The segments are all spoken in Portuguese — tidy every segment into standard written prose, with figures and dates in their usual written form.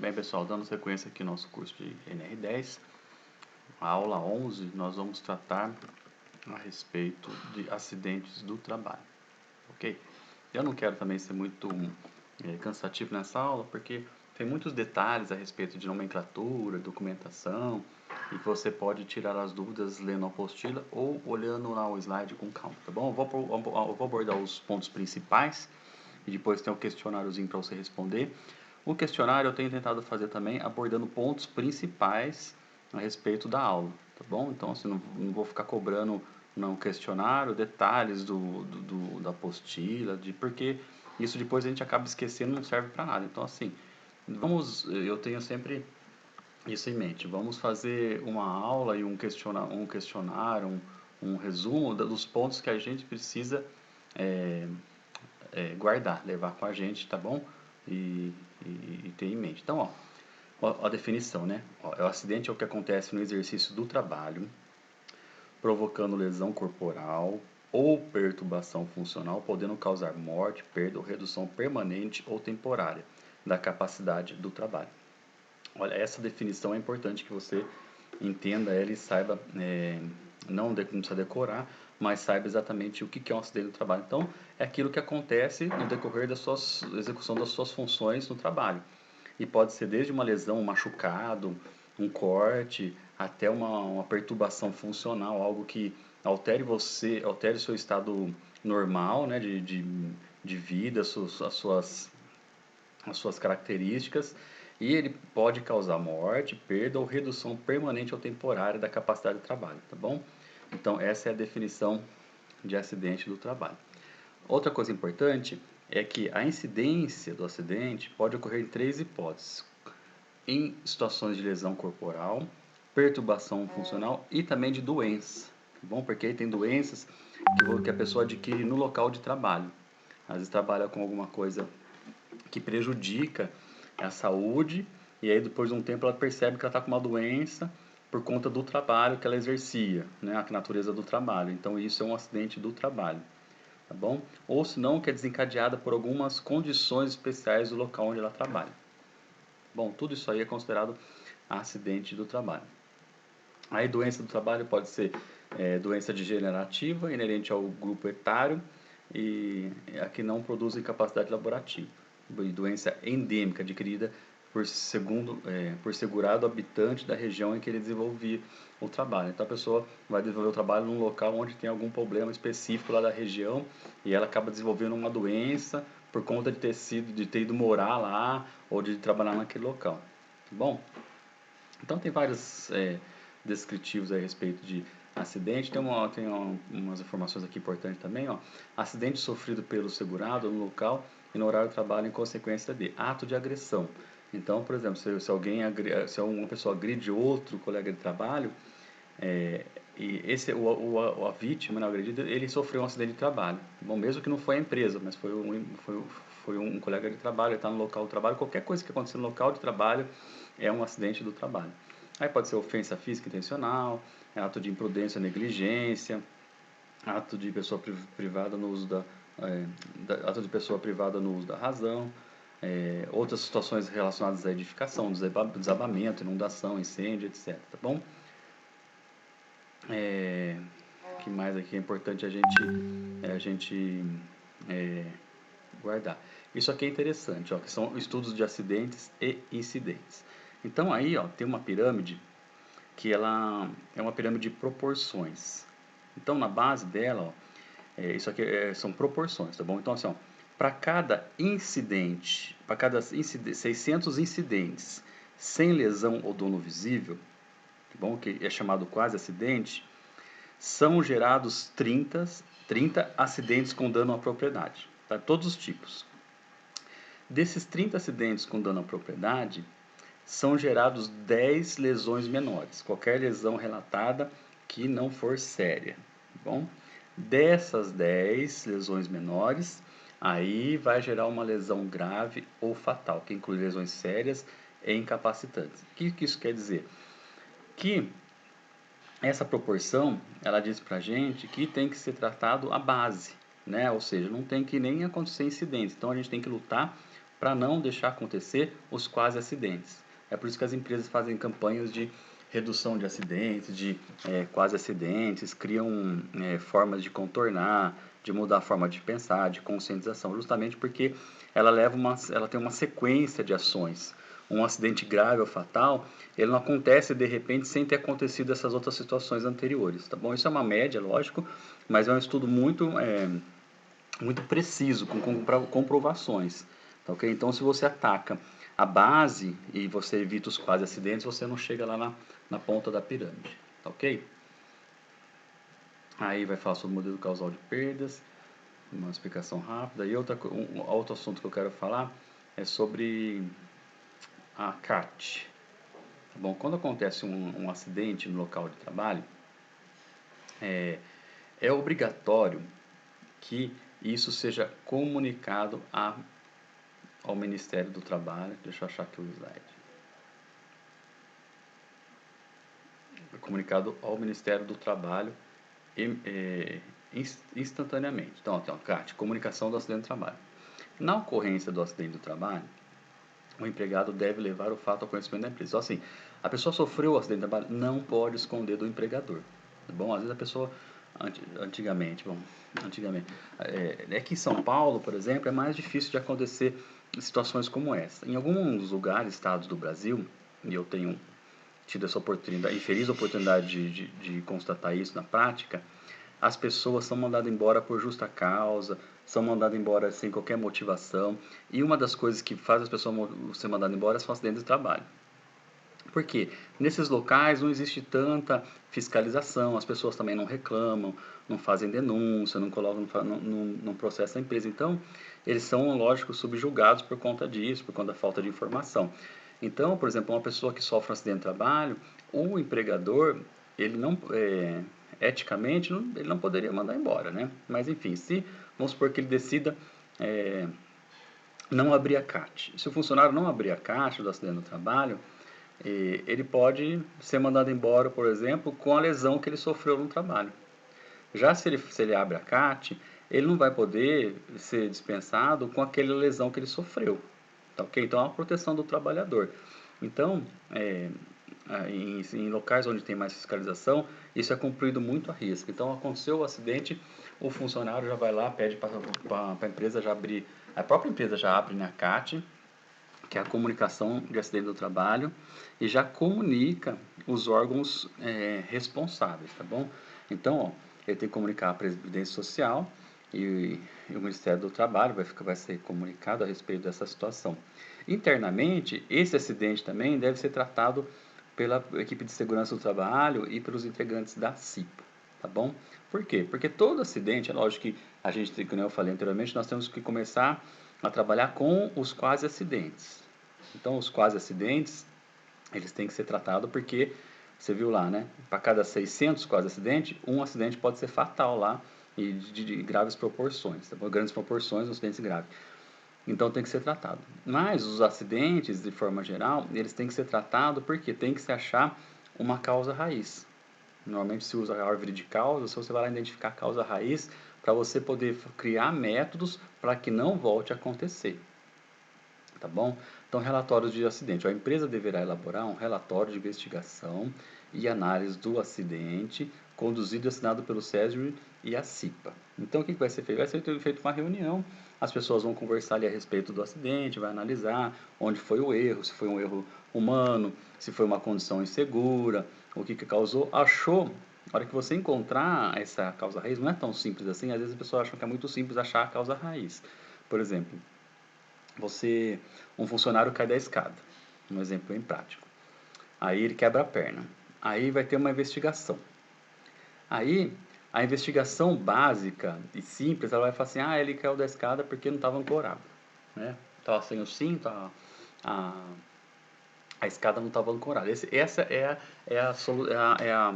Bem, pessoal, dando sequência aqui no nosso curso de NR10, a aula 11, nós vamos tratar a respeito de acidentes do trabalho, ok? Eu não quero também ser muito cansativo nessa aula, porque tem muitos detalhes a respeito de nomenclatura, documentação, e que você pode tirar as dúvidas lendo a apostila ou olhando lá o slide com calma, tá bom? Eu vou abordar os pontos principais e depois tem um questionáriozinho para você responder. O questionário eu tenho tentado fazer também abordando pontos principais a respeito da aula, tá bom? Então, assim, não vou ficar cobrando no questionário detalhes da apostila, porque isso depois a gente acaba esquecendo e não serve para nada. Então, assim, eu tenho sempre isso em mente. Vamos fazer uma aula e um questionário, um resumo dos pontos que a gente precisa guardar, levar com a gente, tá bom? E ter em mente. Então, ó, a definição, né? Ó, o acidente é o que acontece no exercício do trabalho, provocando lesão corporal ou perturbação funcional, podendo causar morte, perda ou redução permanente ou temporária da capacidade do trabalho. Olha, essa definição é importante que você entenda ela e saiba, não precisa decorar, mas saiba exatamente o que é um acidente do trabalho. Então, é aquilo que acontece no decorrer da execução das suas funções no trabalho. E pode ser desde uma lesão, um machucado, um corte, até uma perturbação funcional, algo que altere o seu estado normal, né, de vida, as suas características, e ele pode causar morte, perda ou redução permanente ou temporária da capacidade de trabalho, tá bom? Então, essa é a definição de acidente do trabalho. Outra coisa importante é que a incidência do acidente pode ocorrer em três hipóteses: em situações de lesão corporal, perturbação funcional e também de doença, tá bom? Porque aí tem doenças que a pessoa adquire no local de trabalho. Às vezes trabalha com alguma coisa que prejudica a saúde, e aí depois de um tempo ela percebe que ela está com uma doença por conta do trabalho que ela exercia, né, a natureza do trabalho. Então isso é um acidente do trabalho, tá bom? Ou se não, que é desencadeada por algumas condições especiais do local onde ela trabalha. Bom, tudo isso aí é considerado acidente do trabalho. Aí doença do trabalho pode ser doença degenerativa, inerente ao grupo etário, e a que não produz incapacidade laborativa. Doença endêmica adquirida por segurado habitante da região em que ele desenvolvia o trabalho. Então a pessoa vai desenvolver o trabalho num local onde tem algum problema específico lá da região e ela acaba desenvolvendo uma doença por conta de ter ido morar lá ou de trabalhar naquele local. Tá bom? Então tem vários descritivos a respeito de acidente. Tem umas informações aqui importantes também. Ó. Acidente sofrido pelo segurado no local e no horário de trabalho em consequência de ato de agressão. Então, por exemplo, se uma pessoa agride outro colega de trabalho, a vítima, né, o agredido, ele sofreu um acidente de trabalho. Bom, mesmo que não foi a empresa, mas foi um colega de trabalho, ele está no local de trabalho. Qualquer coisa que acontecer no local de trabalho é um acidente do trabalho. Aí pode ser ofensa física intencional, ato de imprudência, negligência, ato de pessoa privada no uso ato de pessoa privada no uso da razão, outras situações relacionadas à edificação, desabamento, inundação, incêndio, etc. Tá bom? Que mais aqui é importante a gente guardar. Isso aqui é interessante, ó, que são estudos de acidentes e incidentes. Então aí, ó, tem uma pirâmide que ela é uma pirâmide de proporções. Então na base dela, ó, isso aqui são proporções, tá bom? Então assim, ó, para cada 600 incidentes sem lesão ou dano visível, tá bom? Que é chamado quase acidente, são gerados 30 acidentes com dano à propriedade, tá? Todos os tipos. Desses 30 acidentes com dano à propriedade, são gerados 10 lesões menores, qualquer lesão relatada que não for séria, tá bom? Dessas 10 lesões menores, aí vai gerar uma lesão grave ou fatal, que inclui lesões sérias e incapacitantes. O que isso quer dizer? Que essa proporção, ela diz pra gente que tem que ser tratado a base, né? Ou seja, não tem que nem acontecer incidentes. Então a gente tem que lutar para não deixar acontecer os quase acidentes. É por isso que as empresas fazem campanhas de redução de acidentes, de quase acidentes, criam formas de contornar, de mudar a forma de pensar, de conscientização, justamente porque ela tem uma sequência de ações. Um acidente grave ou fatal, ele não acontece de repente sem ter acontecido essas outras situações anteriores, tá bom? Isso é uma média, lógico, mas é um estudo muito preciso, com comprovações, tá ok? Então, se você ataca a base e você evita os quase acidentes, você não chega lá na ponta da pirâmide, tá ok? Aí vai falar sobre o modelo causal de perdas, uma explicação rápida. E outro assunto que eu quero falar é sobre a CAT. Tá bom? Quando acontece um acidente no local de trabalho, é obrigatório que isso seja comunicado ao Ministério do Trabalho. Deixa eu achar aqui o slide. Comunicado ao Ministério do Trabalho instantaneamente. Então, tem uma CAT, comunicação do acidente do trabalho. Na ocorrência do acidente do trabalho, o empregado deve levar o fato ao conhecimento da empresa. Então, assim, a pessoa sofreu o acidente do trabalho, não pode esconder do empregador. Tá bom? Às vezes a pessoa, antigamente, é que em São Paulo, por exemplo, é mais difícil de acontecer situações como essa. Em alguns lugares, estados do Brasil, e eu tenho tido essa oportunidade, infeliz oportunidade de constatar isso na prática, as pessoas são mandadas embora por justa causa, são mandadas embora sem qualquer motivação. E uma das coisas que faz as pessoas ser mandadas embora são acidentes de trabalho. Por quê? Nesses locais não existe tanta fiscalização, as pessoas também não reclamam, não fazem denúncia, não colocam, não processam a empresa. Então, eles são, lógico, subjugados por conta disso, por conta da falta de informação. Então, por exemplo, uma pessoa que sofre um acidente de trabalho, o empregador, ele não, eticamente, ele não poderia mandar embora, né? Mas, enfim, vamos supor que ele decida não abrir a CAT. Se o funcionário não abrir a caixa do acidente do trabalho, ele pode ser mandado embora, por exemplo, com a lesão que ele sofreu no trabalho. Já se ele abre a CAT, ele não vai poder ser dispensado com aquela lesão que ele sofreu. Tá ok? Então, é uma proteção do trabalhador. Então, em locais onde tem mais fiscalização, isso é cumprido muito à risca. Então, aconteceu o acidente, o funcionário já vai lá, pede para a empresa já abrir, a própria empresa já abre na CAT, que é a comunicação de acidente do trabalho, e já comunica os órgãos responsáveis, tá bom? Então, ó, ele tem que comunicar a Previdência Social e o Ministério do Trabalho vai ser comunicado a respeito dessa situação. Internamente, esse acidente também deve ser tratado pela equipe de segurança do trabalho e pelos integrantes da CIPA, tá bom? Por quê? Porque todo acidente, é lógico que a gente, como eu falei anteriormente, nós temos que começar a trabalhar com os quase acidentes. Então, os quase acidentes, eles têm que ser tratados porque, você viu lá, né? Para cada 600 quase acidentes, um acidente pode ser fatal lá e de graves proporções, tá bom? Grandes proporções, um acidente grave. Então, tem que ser tratado. Mas os acidentes, de forma geral, eles têm que ser tratados porque tem que se achar uma causa raiz. Normalmente se usa a árvore de causas, você vai lá identificar a causa raiz para você poder criar métodos para que não volte a acontecer. Tá bom? Então, relatórios de acidente. A empresa deverá elaborar um relatório de investigação e análise do acidente, conduzido e assinado pelo SESB e a CIPA. Então, o que vai ser feito? Vai ser feita uma reunião, as pessoas vão conversar ali a respeito do acidente, vai analisar onde foi o erro, se foi um erro humano, se foi uma condição insegura, o que causou. Achou, na hora que você encontrar essa causa raiz, não é tão simples assim, às vezes as pessoas acham que é muito simples achar a causa raiz. Por exemplo, um funcionário cai da escada, um exemplo bem prático. Aí ele quebra a perna. Aí vai ter uma investigação. Aí a investigação básica e simples, ela vai falar assim, ele caiu da escada porque não estava ancorado, né? Estava sem o cinto, a escada não estava ancorada. Essa é a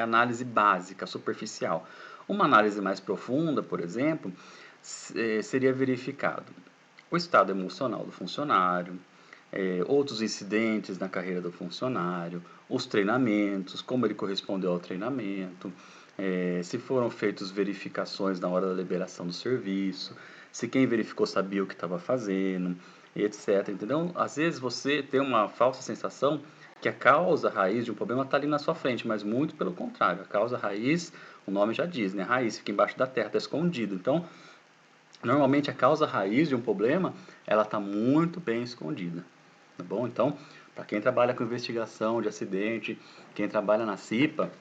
análise básica, superficial. Uma análise mais profunda, por exemplo, seria verificado o estado emocional do funcionário, outros incidentes na carreira do funcionário, os treinamentos, como ele correspondeu ao treinamento, se foram feitas verificações na hora da liberação do serviço, se quem verificou sabia o que estava fazendo, etc. Entendeu? Às vezes você tem uma falsa sensação que a causa raiz de um problema está ali na sua frente, mas muito pelo contrário. A causa raiz, o nome já diz, né? Raiz fica embaixo da terra, está escondido. Então, normalmente a causa raiz de um problema, ela está muito bem escondida, tá bom? Então, para quem trabalha com investigação de acidente, quem trabalha na CIPA,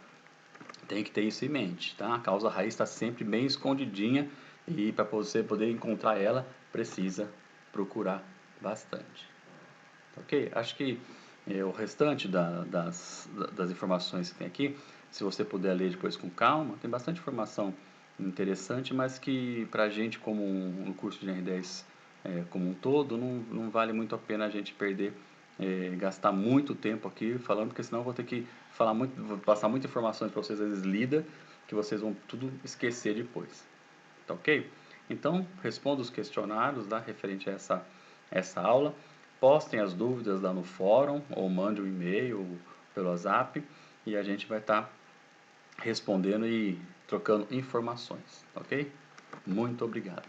tem que ter isso em mente, tá? A causa raiz está sempre bem escondidinha e para você poder encontrar ela, precisa procurar bastante. Ok? Acho que o restante das informações que tem aqui, se você puder ler depois com calma, tem bastante informação interessante, mas que para a gente, como um curso de R10 como um todo, não vale muito a pena a gente perder, gastar muito tempo aqui falando, porque senão eu vou ter que falar muito, vou passar muita informação para vocês, às vezes lida, que vocês vão tudo esquecer depois. Tá ok? Então, responda os questionários referente a essa aula. Postem as dúvidas lá no fórum ou mande um e-mail pelo WhatsApp e a gente vai estar respondendo e trocando informações, ok? Muito obrigado.